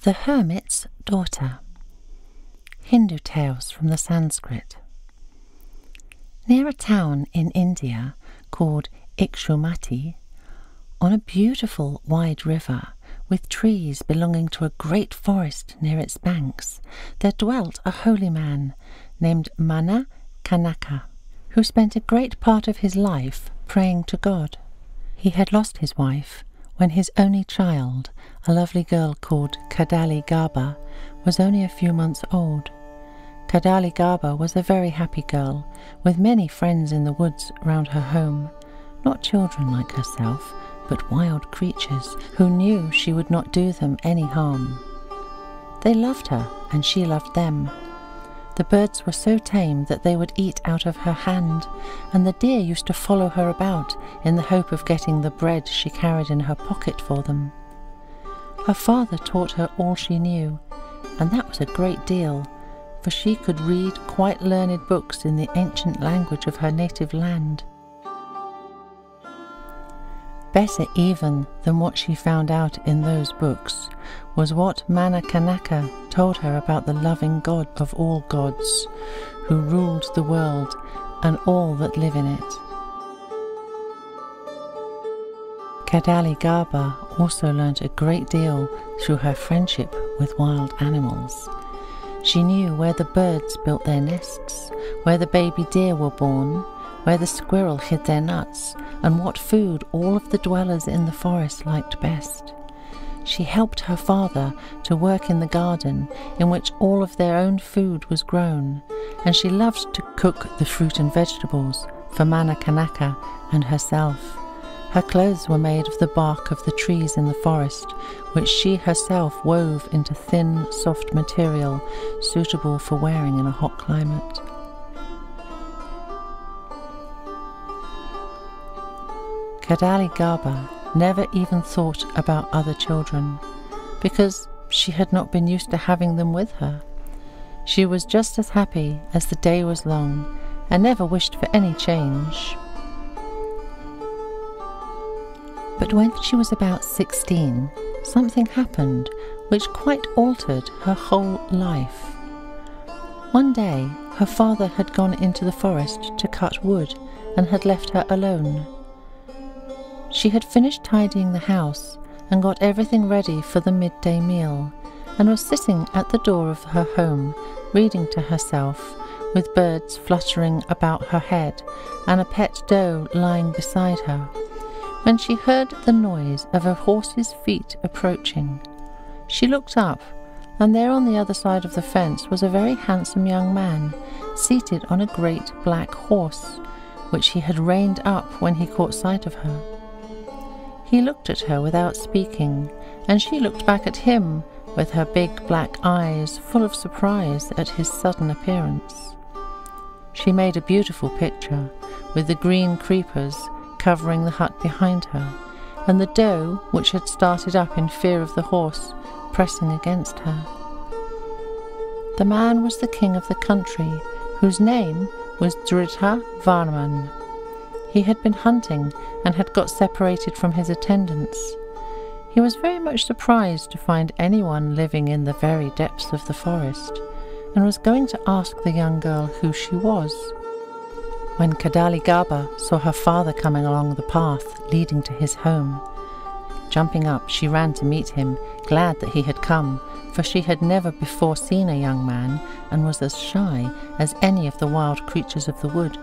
The Hermit's Daughter. Hindu Tales from the Sanskrit. Near a town in India called Ikshumati, on a beautiful wide river with trees belonging to a great forest near its banks, there dwelt a holy man named Mana Kanaka, who spent a great part of his life praying to God. He had lost his wife when his only child, a lovely girl called Kadali Gaba, was only a few months old. Kadali Gaba was a very happy girl, with many friends in the woods round her home, not children like herself, but wild creatures who knew she would not do them any harm. They loved her, and she loved them. The birds were so tame that they would eat out of her hand, and the deer used to follow her about in the hope of getting the bread she carried in her pocket for them. Her father taught her all she knew, and that was a great deal, for she could read quite learned books in the ancient language of her native land. Better even than what she found out in those books was what Mana Kanaka told her about the loving God of all gods, who ruled the world and all that live in it. Kadali Gaba also learnt a great deal through her friendship with wild animals. She knew where the birds built their nests, where the baby deer were born, where the squirrel hid their nuts, and what food all of the dwellers in the forest liked best. She helped her father to work in the garden in which all of their own food was grown, and she loved to cook the fruit and vegetables for Mana Kanaka and herself. Her clothes were made of the bark of the trees in the forest, which she herself wove into thin, soft material suitable for wearing in a hot climate. Kadali Gaba never even thought about other children, because she had not been used to having them with her. She was just as happy as the day was long, and never wished for any change. But when she was about 16, something happened which quite altered her whole life. One day, her father had gone into the forest to cut wood and had left her alone. She had finished tidying the house and got everything ready for the midday meal, and was sitting at the door of her home, reading to herself, with birds fluttering about her head and a pet doe lying beside her, when she heard the noise of a horse's feet approaching. She looked up, and there on the other side of the fence was a very handsome young man, seated on a great black horse, which he had reined up when he caught sight of her. He looked at her without speaking, and she looked back at him with her big black eyes full of surprise at his sudden appearance. She made a beautiful picture, with the green creepers covering the hut behind her, and the doe, which had started up in fear of the horse, pressing against her. The man was the king of the country, whose name was Dridha Varman. He had been hunting and had got separated from his attendants. He was very much surprised to find anyone living in the very depths of the forest, and was going to ask the young girl who she was, when Kadali Gaba saw her father coming along the path leading to his home. Jumping up, she ran to meet him, glad that he had come, for she had never before seen a young man, and was as shy as any of the wild creatures of the wood.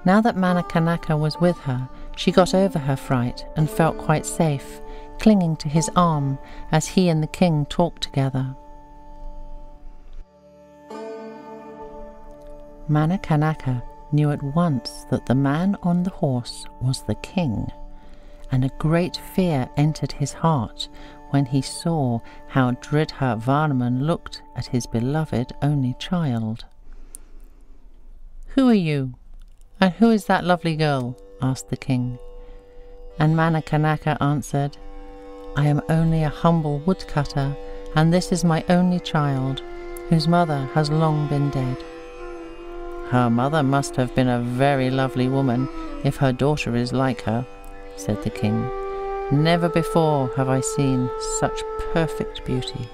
Now that Mana Kanaka was with her, she got over her fright and felt quite safe, clinging to his arm as he and the king talked together. Mana Kanaka knew at once that the man on the horse was the king, and a great fear entered his heart when he saw how Dridha Varman looked at his beloved only child. "Who are you? And who is that lovely girl?" asked the king. And Mana Kanaka answered, "I am only a humble woodcutter, and this is my only child, whose mother has long been dead." "Her mother must have been a very lovely woman, if her daughter is like her," said the king. Never before have I seen such perfect beauty."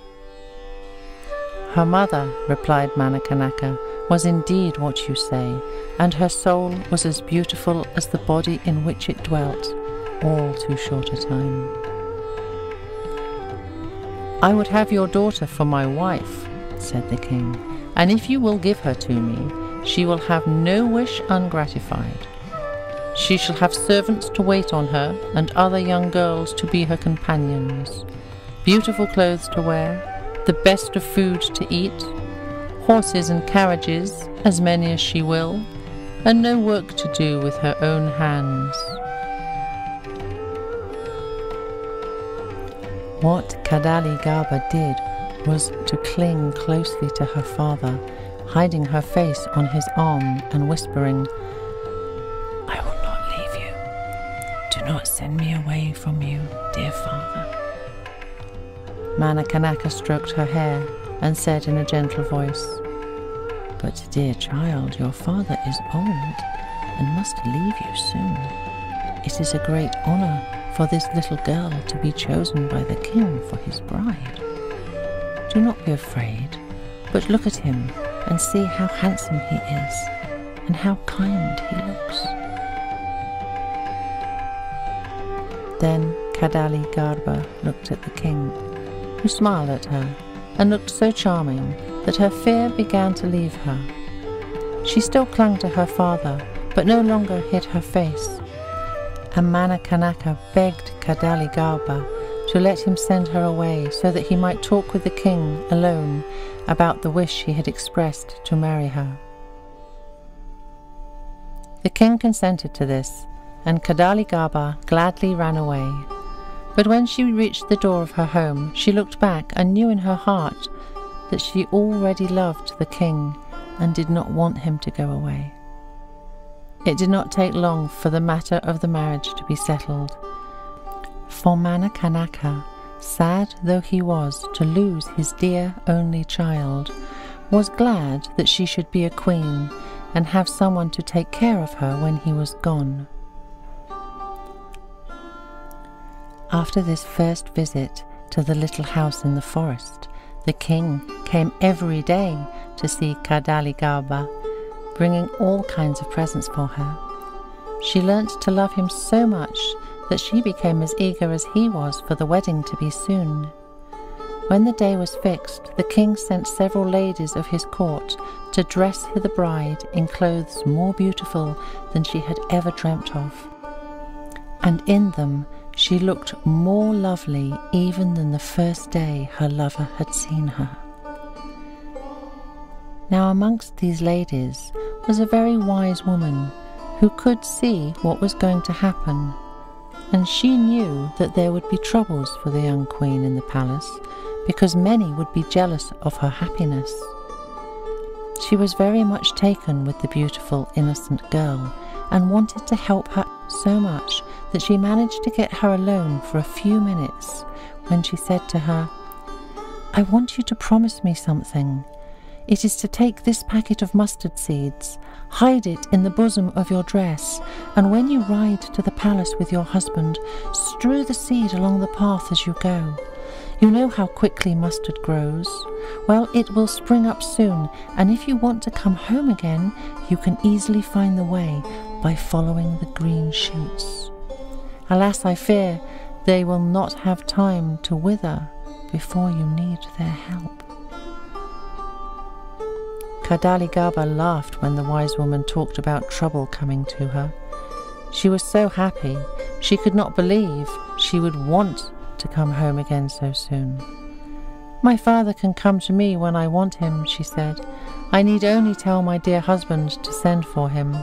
"Her mother," replied Manakanaka, "was indeed what you say, and her soul was as beautiful as the body in which it dwelt, all too short a time." "I would have your daughter for my wife," said the king, "and if you will give her to me, she will have no wish ungratified. She shall have servants to wait on her and other young girls to be her companions, beautiful clothes to wear, the best of food to eat, horses and carriages, as many as she will, and no work to do with her own hands." What Kadaligaba did was to cling closely to her father, hiding her face on his arm and whispering, "I will not leave you. Do not send me away from you, dear father." Manakanaka stroked her hair and said in a gentle voice, "But dear child, your father is old and must leave you soon. It is a great honor for this little girl to be chosen by the king for his bride. Do not be afraid, but look at him and see how handsome he is and how kind he looks." Then Kadaligaba looked at the king, who smiled at her and looked so charming that her fear began to leave her. She still clung to her father, but no longer hid her face, and Manakanaka begged Kadaligaba to let him send her away so that he might talk with the king alone about the wish he had expressed to marry her. The king consented to this, and Kadaligaba gladly ran away. But when she reached the door of her home, she looked back and knew in her heart that she already loved the king and did not want him to go away. It did not take long for the matter of the marriage to be settled. For Manakanaka, sad though he was to lose his dear only child, was glad that she should be a queen and have someone to take care of her when he was gone. After this first visit to the little house in the forest, the king came every day to see Kadaligaba, bringing all kinds of presents for her. She learnt to love him so much that she became as eager as he was for the wedding to be soon. When the day was fixed, the king sent several ladies of his court to dress the bride in clothes more beautiful than she had ever dreamt of, and in them she looked more lovely even than the first day her lover had seen her. Now amongst these ladies was a very wise woman who could see what was going to happen, and she knew that there would be troubles for the young queen in the palace because many would be jealous of her happiness. She was very much taken with the beautiful, innocent girl and wanted to help her so much that she managed to get her alone for a few minutes when she said to her, "I want you to promise me something. It is to take this packet of mustard seeds, hide it in the bosom of your dress, and when you ride to the palace with your husband, strew the seed along the path as you go. You know how quickly mustard grows. Well, it will spring up soon, and if you want to come home again, you can easily find the way by following the green shoots. Alas, I fear they will not have time to wither before you need their help." Kadaligaba laughed when the wise woman talked about trouble coming to her. She was so happy, she could not believe she would want to come home again so soon. "My father can come to me when I want him," she said. "I need only tell my dear husband to send for him."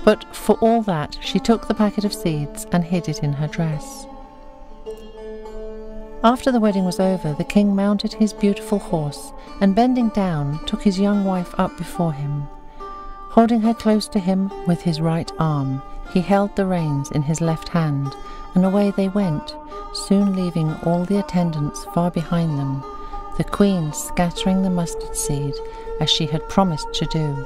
But for all that, she took the packet of seeds and hid it in her dress. After the wedding was over, the king mounted his beautiful horse and, bending down, took his young wife up before him. Holding her close to him with his right arm, he held the reins in his left hand, and away they went, soon leaving all the attendants far behind them, the queen scattering the mustard seed as she had promised to do.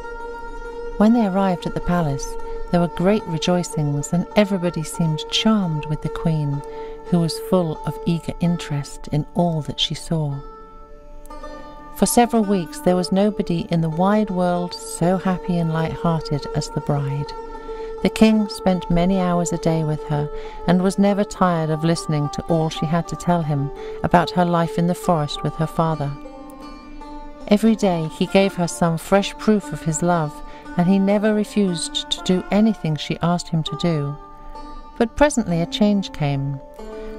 When they arrived at the palace, There were great rejoicings, and everybody seemed charmed with the queen, who was full of eager interest in all that she saw. For several weeks there was nobody in the wide world so happy and light-hearted as the bride. The king spent many hours a day with her, and was never tired of listening to all she had to tell him about her life in the forest with her father. Every day he gave her some fresh proof of his love, and he never refused to do anything she asked him to do. But presently a change came.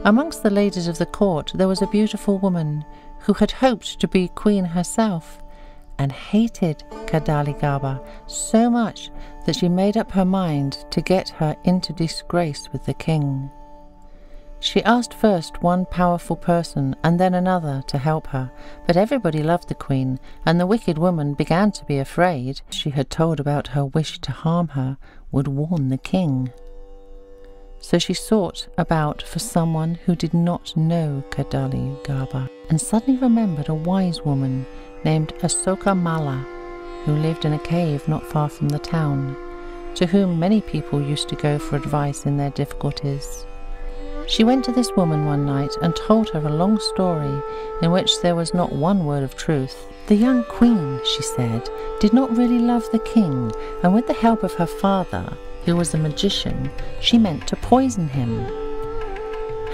Amongst the ladies of the court there was a beautiful woman who had hoped to be queen herself, and hated Kadaligaba so much that she made up her mind to get her into disgrace with the king. She asked first one powerful person and then another to help her, but everybody loved the queen, and the wicked woman began to be afraid she had told about her wish to harm her would warn the king. So she sought about for someone who did not know Kadaligaba, and suddenly remembered a wise woman named Asoka Mala, who lived in a cave not far from the town, to whom many people used to go for advice in their difficulties. She went to this woman one night and told her a long story in which there was not one word of truth. The young queen, she said, did not really love the king, and with the help of her father, who was a magician, she meant to poison him.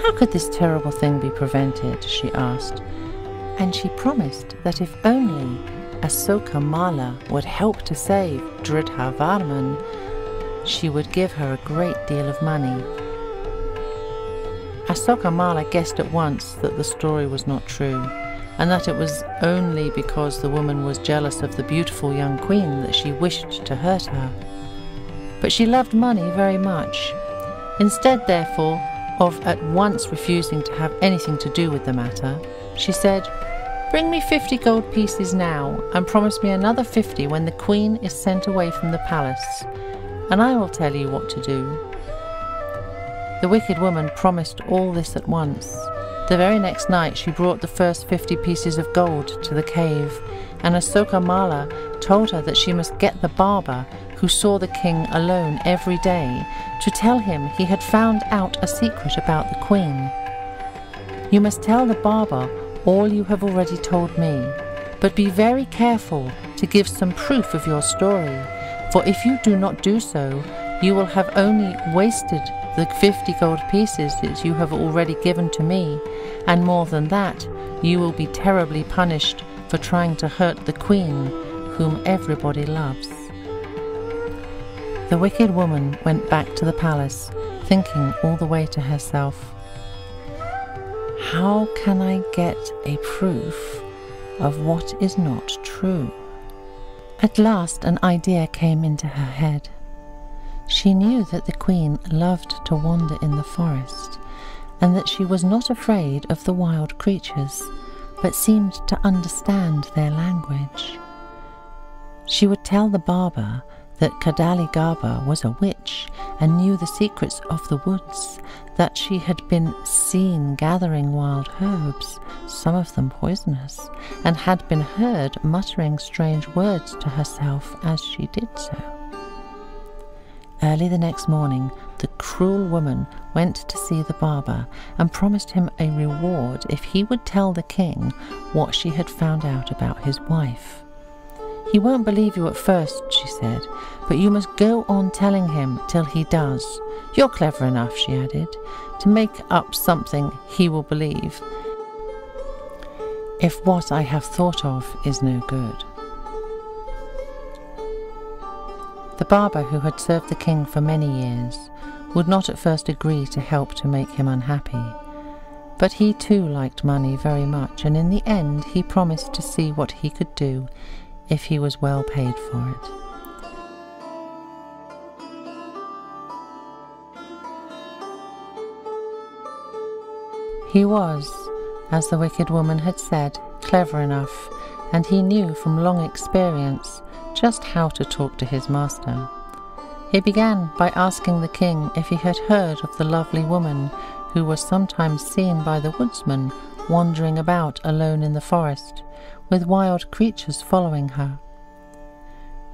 How could this terrible thing be prevented, she asked, and she promised that if only Asoka Mala would help to save Dridha Varman, she would give her a great deal of money. Asoka Mala guessed at once that the story was not true, and that it was only because the woman was jealous of the beautiful young queen that she wished to hurt her. But she loved money very much. Instead, therefore, of at once refusing to have anything to do with the matter, she said, "Bring me 50 gold pieces now, and promise me another 50 when the queen is sent away from the palace, and I will tell you what to do." The wicked woman promised all this at once. The very next night she brought the first 50 pieces of gold to the cave, and Asoka Mala told her that she must get the barber who saw the king alone every day to tell him he had found out a secret about the queen. "You must tell the barber all you have already told me, but be very careful to give some proof of your story, for if you do not do so, you will have only wasted the 50 gold pieces that you have already given to me, and more than that, you will be terribly punished for trying to hurt the queen, whom everybody loves." The wicked woman went back to the palace, thinking all the way to herself, "How can I get a proof of what is not true?" At last an idea came into her head. She knew that the queen loved to wander in the forest, and that she was not afraid of the wild creatures, but seemed to understand their language. She would tell the barber that Kadaligaba was a witch and knew the secrets of the woods, that she had been seen gathering wild herbs, some of them poisonous, and had been heard muttering strange words to herself as she did so. Early the next morning, the cruel woman went to see the barber and promised him a reward if he would tell the king what she had found out about his wife. "He won't believe you at first," she said, "but you must go on telling him till he does. You're clever enough," she added, "to make up something he will believe, if what I have thought of is no good." The barber, who had served the king for many years, would not at first agree to help to make him unhappy. But he too liked money very much, and in the end he promised to see what he could do if he was well paid for it. He was, as the wicked woman had said, clever enough, and he knew from long experience just how to talk to his master. He began by asking the king if he had heard of the lovely woman who was sometimes seen by the woodsman wandering about alone in the forest, with wild creatures following her.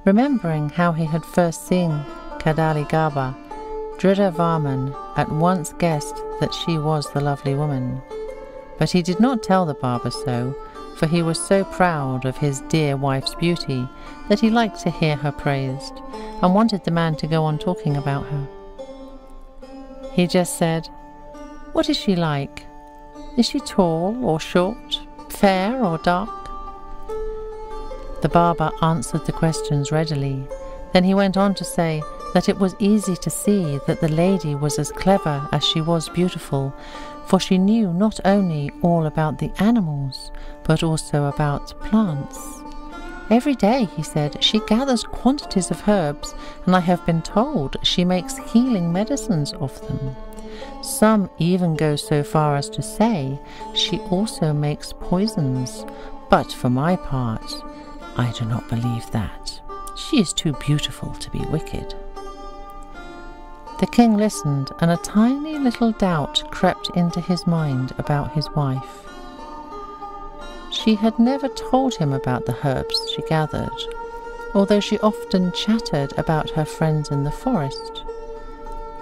Remembering how he had first seen Kadali Gaba, Dridha Varman at once guessed that she was the lovely woman. But he did not tell the barber so, for he was so proud of his dear wife's beauty that he liked to hear her praised, and wanted the man to go on talking about her. He just said, "What is she like? Is she tall or short, fair or dark?" The barber answered the questions readily. Then he went on to say that it was easy to see that the lady was as clever as she was beautiful, for she knew not only all about the animals, but also about plants. Every day, he said, she gathers quantities of herbs, and I have been told she makes healing medicines of them. Some even go so far as to say she also makes poisons, but for my part, I do not believe that. She is too beautiful to be wicked. The king listened, and a tiny little doubt crept into his mind about his wife. She had never told him about the herbs she gathered, although she often chattered about her friends in the forest.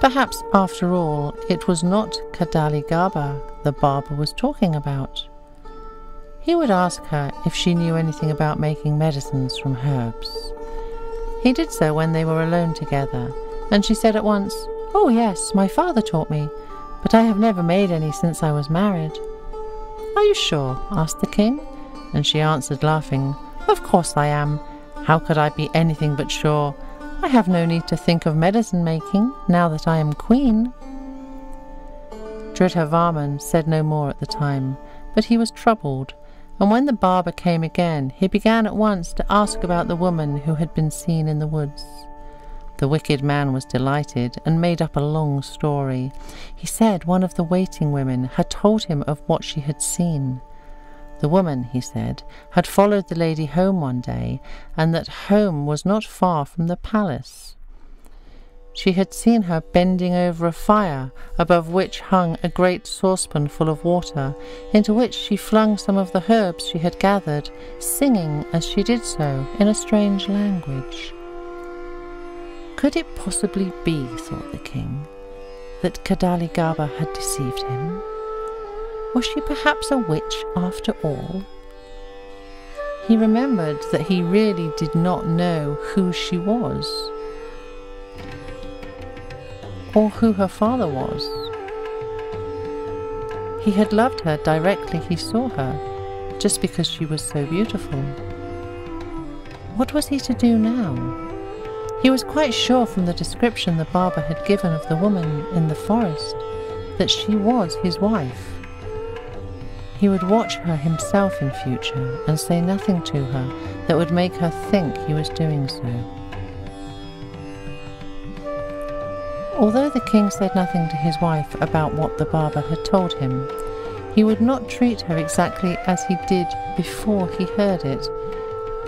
Perhaps, after all, it was not Kadali Gaba the barber was talking about. He would ask her if she knew anything about making medicines from herbs. He did so when they were alone together, and she said at once, "Oh yes, my father taught me, but I have never made any since I was married." "Are you sure?" asked the king, and she answered, laughing, "Of course I am. How could I be anything but sure? I have no need to think of medicine making, now that I am queen." Dridha Varman said no more at the time, but he was troubled, and when the barber came again, he began at once to ask about the woman who had been seen in the woods. The wicked man was delighted and made up a long story. He said one of the waiting women had told him of what she had seen. The woman, he said, had followed the lady home one day, and that home was not far from the palace. She had seen her bending over a fire, above which hung a great saucepan full of water, into which she flung some of the herbs she had gathered, singing as she did so in a strange language. Could it possibly be, thought the king, that Kadali Gaba had deceived him? Was she perhaps a witch after all? He remembered that he really did not know who she was, or who her father was. He had loved her directly he saw her, just because she was so beautiful. What was he to do now? He was quite sure from the description the barber had given of the woman in the forest that she was his wife. He would watch her himself in future and say nothing to her that would make her think he was doing so. Although the king said nothing to his wife about what the barber had told him, he would not treat her exactly as he did before he heard it,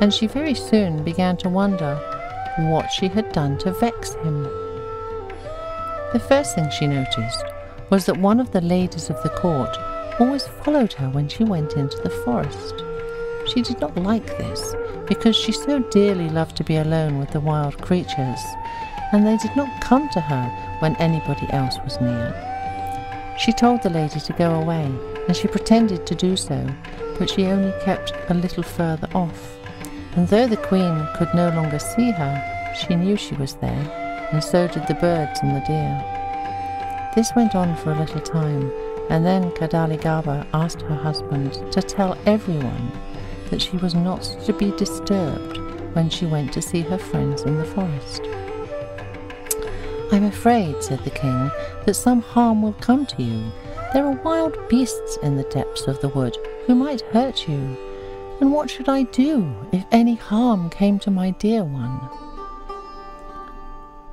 and she very soon began to wonder what she had done to vex him. The first thing she noticed was that one of the ladies of the court always followed her when she went into the forest. She did not like this, because she so dearly loved to be alone with the wild creatures, and they did not come to her when anybody else was near. She told the lady to go away, and she pretended to do so, but she only kept a little further off. And though the queen could no longer see her, she knew she was there, and so did the birds and the deer. This went on for a little time, and then Kadali Gaba asked her husband to tell everyone that she was not to be disturbed when she went to see her friends in the forest. "I'm afraid," said the king, "that some harm will come to you. There are wild beasts in the depths of the wood who might hurt you. And what should I do if any harm came to my dear one?"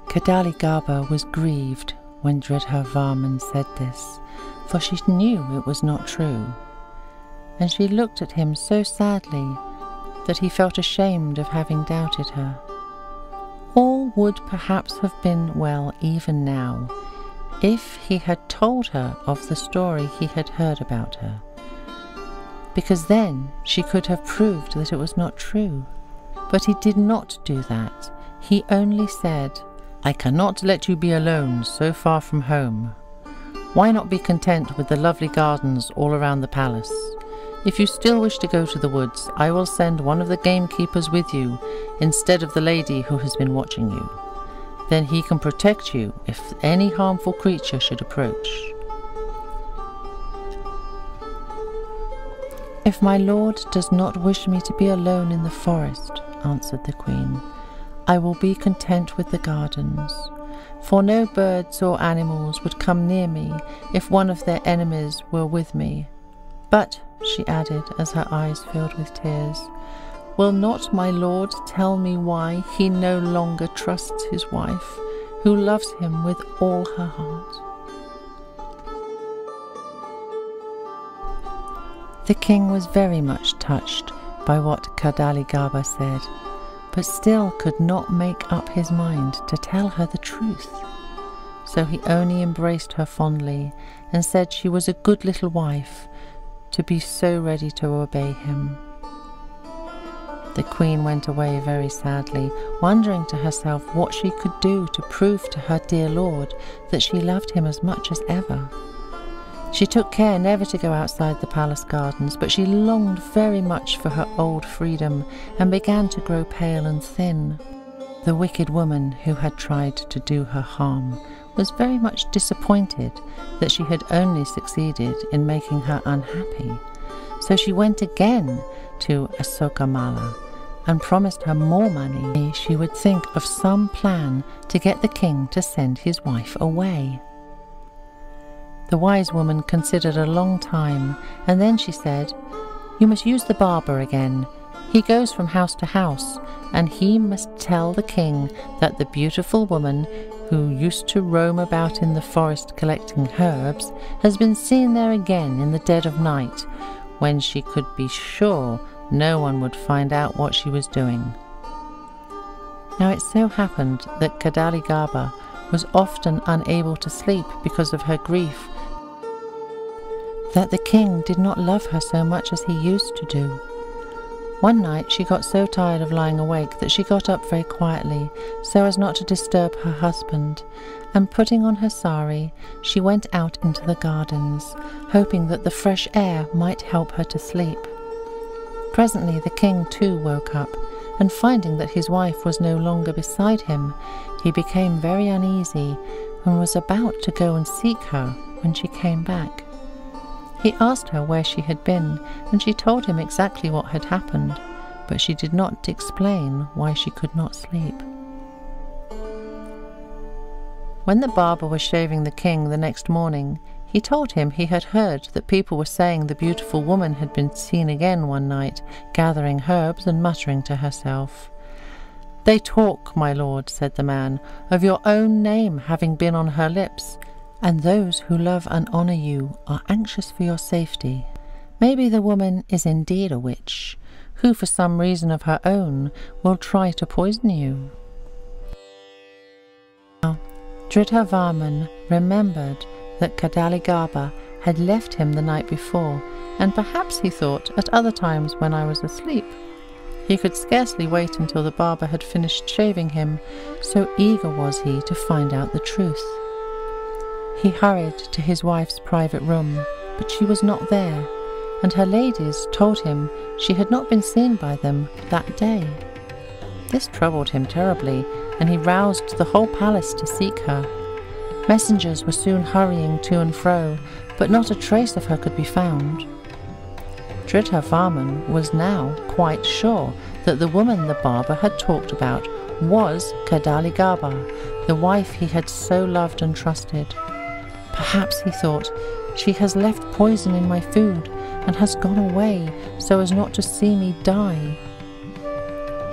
Kadali Gaba was grieved when Dridha Varman said this, for she knew it was not true, and she looked at him so sadly that he felt ashamed of having doubted her. All would perhaps have been well even now, if he had told her of the story he had heard about her, because then she could have proved that it was not true. But he did not do that. He only said, I cannot let you be alone so far from home. Why not be content with the lovely gardens all around the palace? If you still wish to go to the woods, I will send one of the gamekeepers with you instead of the lady who has been watching you. Then he can protect you if any harmful creature should approach. If my lord does not wish me to be alone in the forest, answered the queen, I will be content with the gardens, for no birds or animals would come near me if one of their enemies were with me. But, she added as her eyes filled with tears, will not my lord tell me why he no longer trusts his wife, who loves him with all her heart? The king was very much touched by what Kadaligaba said, but still could not make up his mind to tell her the truth. So he only embraced her fondly and said she was a good little wife to be so ready to obey him. The queen went away very sadly, wondering to herself what she could do to prove to her dear lord that she loved him as much as ever. She took care never to go outside the palace gardens, but she longed very much for her old freedom and began to grow pale and thin. The wicked woman who had tried to do her harm was very much disappointed that she had only succeeded in making her unhappy. So she went again to Asokamala and promised her more money. She would think of some plan to get the king to send his wife away. The wise woman considered a long time, and then she said, "You must use the barber again. He goes from house to house, and he must tell the king that the beautiful woman who used to roam about in the forest collecting herbs has been seen there again in the dead of night, when she could be sure no one would find out what she was doing." Now it so happened that Kadaligaba was often unable to sleep because of her grief, that the king did not love her so much as he used to do. One night she got so tired of lying awake that she got up very quietly so as not to disturb her husband, and putting on her sari, she went out into the gardens, hoping that the fresh air might help her to sleep. Presently the king too woke up, and finding that his wife was no longer beside him, he became very uneasy and was about to go and seek her when she came back. He asked her where she had been, and she told him exactly what had happened, but she did not explain why she could not sleep. When the barber was shaving the king the next morning, he told him he had heard that people were saying the beautiful woman had been seen again one night, gathering herbs and muttering to herself. "They talk, my lord," said the man, "of your own name having been on her lips, and those who love and honour you are anxious for your safety. Maybe the woman is indeed a witch, who for some reason of her own will try to poison you." Now, Dridhavarman remembered that Kadaligaba had left him the night before, and perhaps he thought at other times when I was asleep. He could scarcely wait until the barber had finished shaving him, so eager was he to find out the truth. He hurried to his wife's private room, but she was not there, and her ladies told him she had not been seen by them that day. This troubled him terribly, and he roused the whole palace to seek her. Messengers were soon hurrying to and fro, but not a trace of her could be found. Dridhavarman was now quite sure that the woman the barber had talked about was Kadaligaba, the wife he had so loved and trusted. Perhaps, he thought, she has left poison in my food and has gone away so as not to see me die.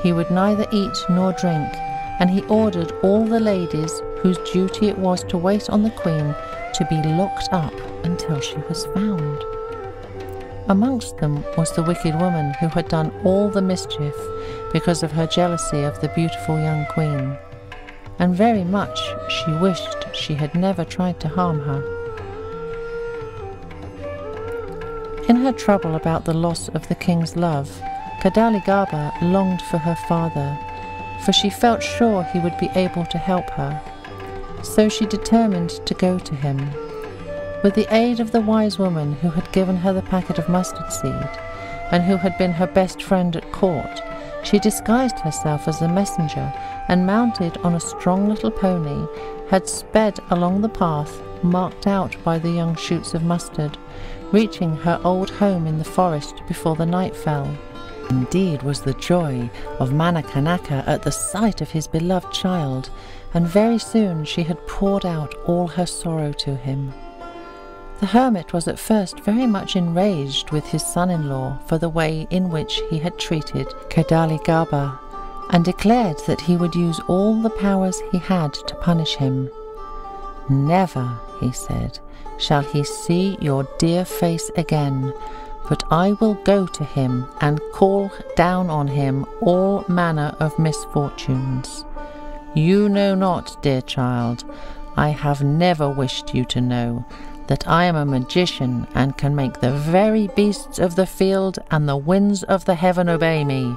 He would neither eat nor drink, and he ordered all the ladies whose duty it was to wait on the queen to be locked up until she was found. Amongst them was the wicked woman who had done all the mischief because of her jealousy of the beautiful young queen, and very much she wished she had never tried to harm her. In her trouble about the loss of the king's love, Kadaligaba longed for her father, for she felt sure he would be able to help her. So she determined to go to him. With the aid of the wise woman who had given her the packet of mustard seed, and who had been her best friend at court, she disguised herself as a messenger, and mounted on a strong little pony, had sped along the path marked out by the young shoots of mustard, reaching her old home in the forest before the night fell. Indeed was the joy of Manakanaka at the sight of his beloved child, and very soon she had poured out all her sorrow to him. The hermit was at first very much enraged with his son-in-law for the way in which he had treated Kadaligaba, and declared that he would use all the powers he had to punish him. "Never," he said, "shall he see your dear face again, but I will go to him and call down on him all manner of misfortunes. You know not, dear child, I have never wished you to know, that I am a magician and can make the very beasts of the field and the winds of the heaven obey me.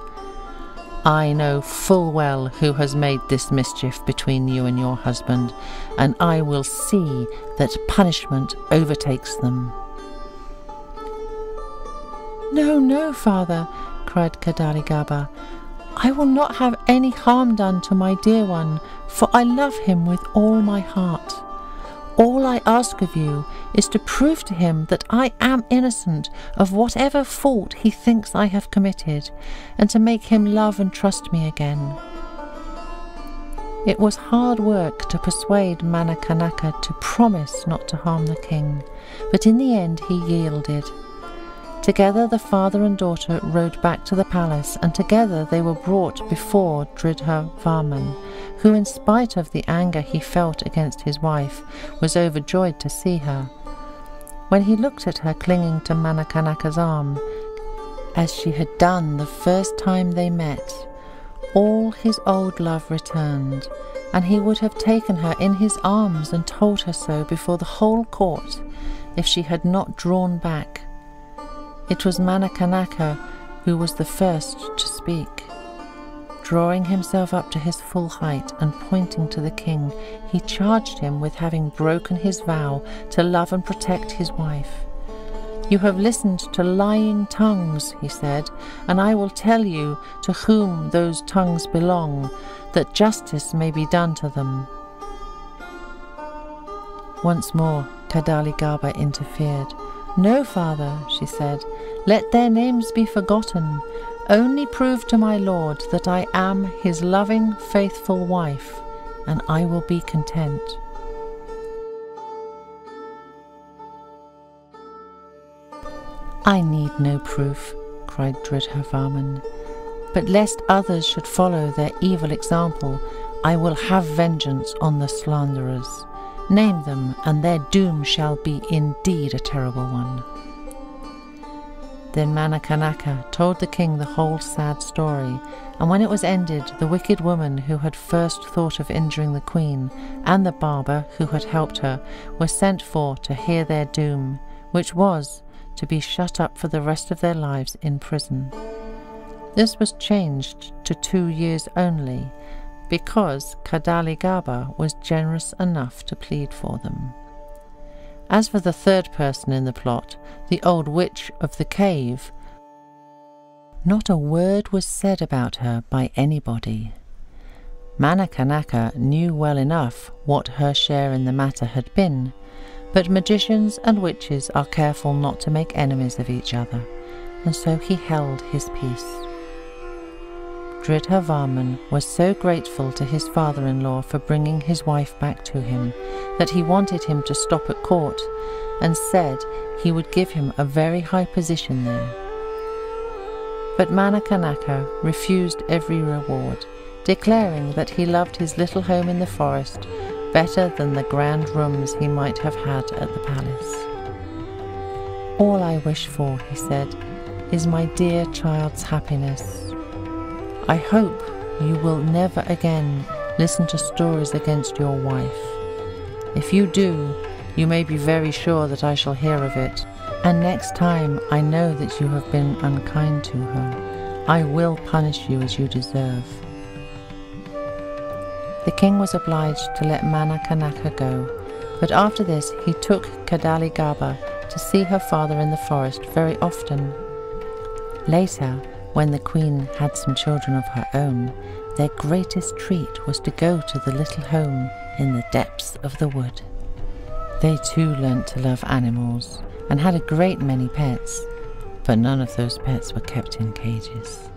I know full well who has made this mischief between you and your husband, and I will see that punishment overtakes them." "No, no, father," cried Kadaligaba. "I will not have any harm done to my dear one, for I love him with all my heart. All I ask of you is to prove to him that I am innocent of whatever fault he thinks I have committed, and to make him love and trust me again." It was hard work to persuade Manakanaka to promise not to harm the king, but in the end he yielded. Together the father and daughter rode back to the palace, and together they were brought before Dridha Varman, who, in spite of the anger he felt against his wife, was overjoyed to see her. When he looked at her clinging to Manakanaka's arm, as she had done the first time they met, all his old love returned, and he would have taken her in his arms and told her so before the whole court, if she had not drawn back. It was Manakanaka who was the first to speak. Drawing himself up to his full height and pointing to the king, he charged him with having broken his vow to love and protect his wife. "You have listened to lying tongues," he said, "and I will tell you to whom those tongues belong, that justice may be done to them." Once more Kadaligaba interfered. "No, father," she said, "let their names be forgotten. Only prove to my lord that I am his loving, faithful wife, and I will be content." "I need no proof," cried Dridha Varman, "but lest others should follow their evil example, I will have vengeance on the slanderers. Name them, and their doom shall be indeed a terrible one." Then Manakanaka told the king the whole sad story, and when it was ended, the wicked woman who had first thought of injuring the queen, and the barber who had helped her, were sent for to hear their doom, which was to be shut up for the rest of their lives in prison. This was changed to 2 years only, because Kadaligaba was generous enough to plead for them. As for the third person in the plot, the old witch of the cave, not a word was said about her by anybody. Manakanaka knew well enough what her share in the matter had been, but magicians and witches are careful not to make enemies of each other, and so he held his peace. Dridha Varman was so grateful to his father-in-law for bringing his wife back to him that he wanted him to stop at court, and said he would give him a very high position there. But Manakanaka refused every reward, declaring that he loved his little home in the forest better than the grand rooms he might have had at the palace. "All I wish for," he said, "is my dear child's happiness. I hope you will never again listen to stories against your wife. If you do, you may be very sure that I shall hear of it, and next time I know that you have been unkind to her, I will punish you as you deserve." the king was obliged to let Manakanaka go, but after this he took Kadaligaba to see her father in the forest very often. Later, when the queen had some children of her own, their greatest treat was to go to the little home in the depths of the wood. They too learnt to love animals and had a great many pets, but none of those pets were kept in cages.